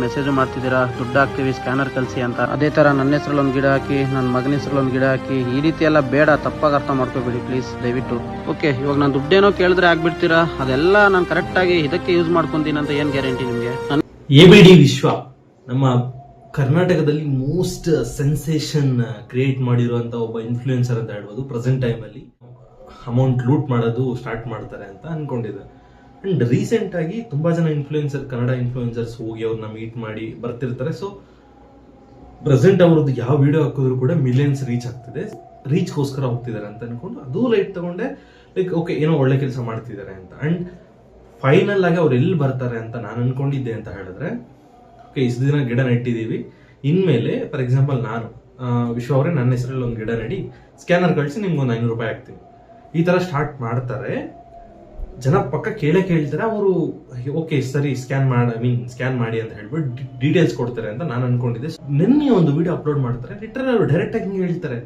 Message ಮಾಡ್ತಿದ್ದೀರಾ, ದುಡ್ಡು ಹಾಕ್ತೀವಿ ಸ್ಕ್ಯಾನರ್ ಕಳಿಸಿ ಅಂತ. ಅದೇ ತರ ನನ್ನ ಹೆಸರಲ್ಲಿ ಒಂದು ಗಿಡ ಹಾಕಿ, ನನ್ನ ಮಗನ ಹೆಸರಲ್ಲಿ ಒಂದು ಗಿಡ ಹಾಕಿ, ಈ ರೀತಿ ಎಲ್ಲ ಬೇಡ, ತಪ್ಪಾಗಿ ಅರ್ಥ ಮಾಡ್ಕೋಬೇಡಿ ಪ್ಲೀಸ್ ದಯವಿಟ್ಟು. ಓಕೆ, ಇವಾಗ ನಾನು ದುಡ್ಡೇನೋ ಕೇಳಿದ್ರೆ ಆಗ್ಬಿಡ್ತೀರಾ, ಅದೆಲ್ಲ ನಾನು ಕರೆಕ್ಟ್ ಆಗಿ ಇದಕ್ಕೆ ಯೂಸ್ ಮಾಡ್ಕೊಂತೀನಿ ಅಂತ ಏನ್ ಗ್ಯಾರಂಟಿ ನಿಮ್ಗೆ? ABD ವಿಶ್ವ ನಮ್ಮ ಕರ್ನಾಟಕದಲ್ಲಿ ಮೋಸ್ಟ್ ಸೆನ್ಸೇಷನ್ ಕ್ರಿಯೇಟ್ ಮಾಡಿರುವಂತ ಒಬ್ಬ ಇನ್ಫ್ಲೂಯೆನ್ಸರ್ ಅಂತ ಹೇಳ್ಬೋದು. ಪ್ರೆಸೆಂಟ್ ಟೈಮ್ ಅಲ್ಲಿ ಅಮೌಂಟ್ ಲೂಟ್ ಮಾಡೋದು ಸ್ಟಾರ್ಟ್ ಮಾಡ್ತಾರೆ ಅಂತ ಅನ್ಕೊಂಡಿದ್ದೆ. ಅಂಡ್ ರೀಸೆಂಟ್ ಆಗಿ ತುಂಬಾ ಜನ ಇನ್ಫ್ಲೂಯೆನ್ಸರ್, ಕನ್ನಡ ಇನ್ಫ್ಲೂಯೆನ್ಸರ್ಸ್ ಹೋಗಿ ಅವ್ರನ್ನ ಮೀಟ್ ಮಾಡಿ ಬರ್ತಿರ್ತಾರೆ. ಸೊ ಪ್ರೆಸೆಂಟ್ ಅವ್ರದ್ದು ಯಾವ ವಿಡಿಯೋ ಹಾಕಿದ್ರು ಕೂಡ ಮಿಲಿಯನ್ಸ್ ರೀಚ್ ಆಗ್ತಿದೆ. ರೀಚ್ಗೋಸ್ಕರ ಹೋಗ್ತಿದ್ದಾರೆ ಅಂತ ಅನ್ಕೊಂಡು ಅದು ಲೈಟ್ ತಗೊಂಡೆ, ಲೈಕ್ ಓಕೆ ಏನೋ ಒಳ್ಳೆ ಕೆಲಸ ಮಾಡ್ತಿದ್ದಾರೆ ಅಂತ. ಅಂಡ್ ಫೈನಲ್ ಆಗಿ ಅವ್ರು ಎಲ್ಲಿ ಬರ್ತಾರೆ ಅಂತ ನಾನು ಅನ್ಕೊಂಡಿದ್ದೆ ಅಂತ ಹೇಳಿದ್ರೆ, ಓಕೆ ಇಷ್ಟು ದಿನ ಗಿಡ ನೆಟ್ಟಿದ್ದೀವಿ, ಇನ್ಮೇಲೆ ಫಾರ್ ಎಕ್ಸಾಂಪಲ್ ನಾನು ವಿಶ್ವ ಅವರೇ ನನ್ನ ಹೆಸರಲ್ಲಿ ಒಂದು ಗಿಡ ನೆಡಿ ಸ್ಕ್ಯಾನರ್ ಕಳಿಸಿ ನಿಮ್ಗೆ ಒಂದು 500 ರೂಪಾಯಿ ಹಾಕ್ತೀನಿ, ಈ ತರ ಸ್ಟಾರ್ಟ್ ಮಾಡ್ತಾರೆ. ಜನ ಪಕ್ಕ ಕೇಳ್ತಾರೆ, ಅವರು ಓಕೆ ಸರಿ ಸ್ಕ್ಯಾನ್ ಮಾಡಿ ಅಂತ ಹೇಳ್ಬಿಟ್ಟು ಡೀಟೇಲ್ಸ್ ಕೊಡ್ತಾರೆ ಅಂತ ನಾನು ಅನ್ಕೊಂಡಿದ್ದೆ. ನಿನ್ನೆ ಒಂದು ವಿಡಿಯೋ ಅಪ್ಲೋಡ್ ಮಾಡ್ತಾರೆ, ಲಿಟರಲಿ ಅವರು ಡೈರೆಕ್ಟ್ ಆಗಿ ಹಿಂಗೆ ಹೇಳ್ತಾರೆ,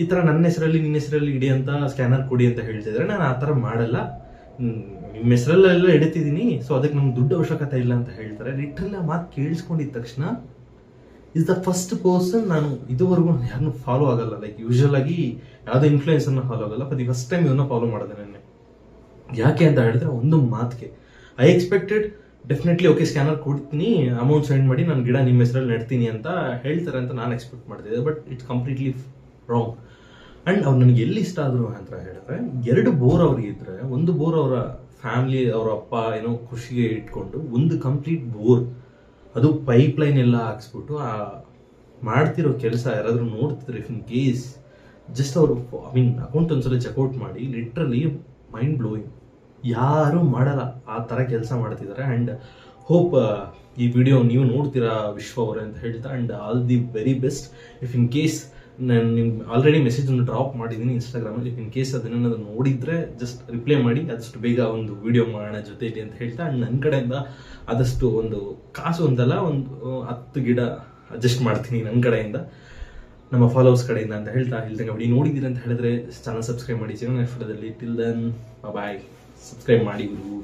ಈ ತರ ನನ್ನ ಹೆಸರಲ್ಲಿ ನಿನ್ನ ಹೆಸರಲ್ಲಿ ಇಡಿ ಅಂತ ಸ್ಕ್ಯಾನರ್ ಕೊಡಿ ಅಂತ ಹೇಳ್ತಿದ್ರೆ, ನಾನು ಆ ತರ ಮಾಡಲ್ಲ, ನಿಮ್ಮ ಹೆಸರಲ್ಲೆಲ್ಲ ಇಡ್ತಿದ್ದೀನಿ, ಸೊ ಅದಕ್ಕೆ ನಮ್ಗೆ ದುಡ್ಡು ಅವಶ್ಯಕತೆ ಇಲ್ಲ ಅಂತ ಹೇಳ್ತಾರೆ. ಲಿಟ್ರಲಿ ಆ ಮಾತು ಕೇಳಿಸ್ಕೊಂಡಿದ ತಕ್ಷಣ ಇಸ್ ದ ಫಸ್ಟ್ ಪರ್ಸನ್, ನಾನು ಇದುವರೆಗೂ ಯಾರನ್ನು ಫಾಲೋ ಆಗಲ್ಲ, ಲೈಕ್ ಯೂಶುವಲ್ ಆಗಿ ಯಾವುದೇ ಇನ್ಫ್ಲೂಯೆನ್ಸ್ ಅನ್ನ ಫಾಲೋ ಆಗಲ್ಲ, ಬಟ್ ಫಸ್ಟ್ ಟೈಮ್ ಇವನ್ನ ಫಾಲೋ ಮಾಡಿದೆ ನೆನ್ನೆ. ಯಾಕೆ ಅಂತ ಹೇಳಿದ್ರೆ ಒಂದು ಮಾತಿಗೆ I expected definitely okay scanner ಕೊಡ್ತೀನಿ, ಅಮೌಂಟ್ ಸೆಂಡ್ ಮಾಡಿ ನಾನು ಗಿಡ ನಿಮ್ಮ ಹೆಸರಲ್ಲಿ ನೆಡ್ತೀನಿ ಅಂತ ಹೇಳ್ತಾರೆ ಅಂತ ನಾನು ಎಕ್ಸ್ಪೆಕ್ಟ್ ಮಾಡ್ತಿದ್ದೆ. But it's completely wrong. And ಅವ್ರು ನನಗೆ ಎಲ್ಲಿ ಇಷ್ಟ ಆದ್ರು ಅಂತ ಹೇಳಿದ್ರೆ, 2 ಬೋರ್ ಅವ್ರಿಗೆ ಇದ್ರೆ, ಒಂದು ಬೋರ್ ಅವರ ಫ್ಯಾಮಿಲಿ ಅವರ ಅಪ್ಪ ಏನೋ ಖುಷಿಗೆ ಇಟ್ಕೊಂಡು, ಒಂದು ಕಂಪ್ಲೀಟ್ ಬೋರ್ ಅದು ಪೈಪ್ ಲೈನ್ ಎಲ್ಲ ಹಾಕ್ಸ್ಬಿಟ್ಟು ಆ ಮಾಡ್ತಿರೋ ಕೆಲಸ ಯಾರಾದ್ರೂ ನೋಡ್ತಿದ್ರೆ, ಇಫ್ ಇನ್ ಕೇಸ್ ಜಸ್ಟ್ ಅವರು ಅಕೌಂಟ್ ಒಂದ್ಸಲ ಚೆಕ್ಔಟ್ ಮಾಡಿ, ಲಿಟ್ರಲಿ ಮೈಂಡ್ ಬ್ಲೋಯಿಂಗ್. ಯಾರು ಮಾಡಲ್ಲ ಆ ತರ ಕೆಲಸ ಮಾಡ್ತಿದ್ದಾರೆ. ಅಂಡ್ ಹೋಪ್ ಈ ವಿಡಿಯೋ ನೀವು ನೋಡ್ತೀರಾ ವಿಶ್ವ ಅವರೇ ಅಂತ ಹೇಳ್ತಾ, and all the very best. If in case ನಾನು ನಿಮ್ಗೆ ಆಲ್ರೆಡಿ ಮೆಸೇಜ್ ಅನ್ನು ಡ್ರಾಪ್ ಮಾಡಿದ್ದೀನಿ ಇನ್ಸ್ಟಾಗ್ರಾಮಲ್ಲಿ, ಇಫ್ ಇನ್ ಕೇಸ್ ಅದನ್ನ ನೋಡಿದ್ರೆ ಜಸ್ಟ್ ರಿಪ್ಲೈ ಮಾಡಿ, ಆದಷ್ಟು ಬೇಗ ಒಂದು ವಿಡಿಯೋ ಮಾಡೋಣ ಜೊತೆಲಿ ಅಂತ ಹೇಳ್ತಾ. ಅಂಡ್ ನನ್ನ ಕಡೆಯಿಂದ ಆದಷ್ಟು ಒಂದು ಕಾಸು ಅಂತಲ್ಲ, ಒಂದು 10 ಗಿಡ ಅಡ್ಜಸ್ಟ್ ಮಾಡ್ತೀನಿ ನನ್ನ ಕಡೆಯಿಂದ, ನಮ್ಮ ಫಾಲೋವರ್ಸ್ ಕಡೆಯಿಂದ ಅಂತ ಹೇಳ್ತಾ ವಿಡಿಯೋ ನೋಡಿದ್ದೀರಿ ಅಂತ ಹೇಳಿದ್ರೆ ಚಾನಲ್ ಸಬ್ಸ್ಕ್ರೈಬ್ ಮಾಡಿ, ಸಿಗೋಣ ನೆಕ್ಸ್ಟ್ ವಿಡಿಯೋದಲ್ಲಿ. Till then bye. ಸಬ್ಸ್ಕ್ರೈಬ್ ಮಾಡಿ ಗುರು.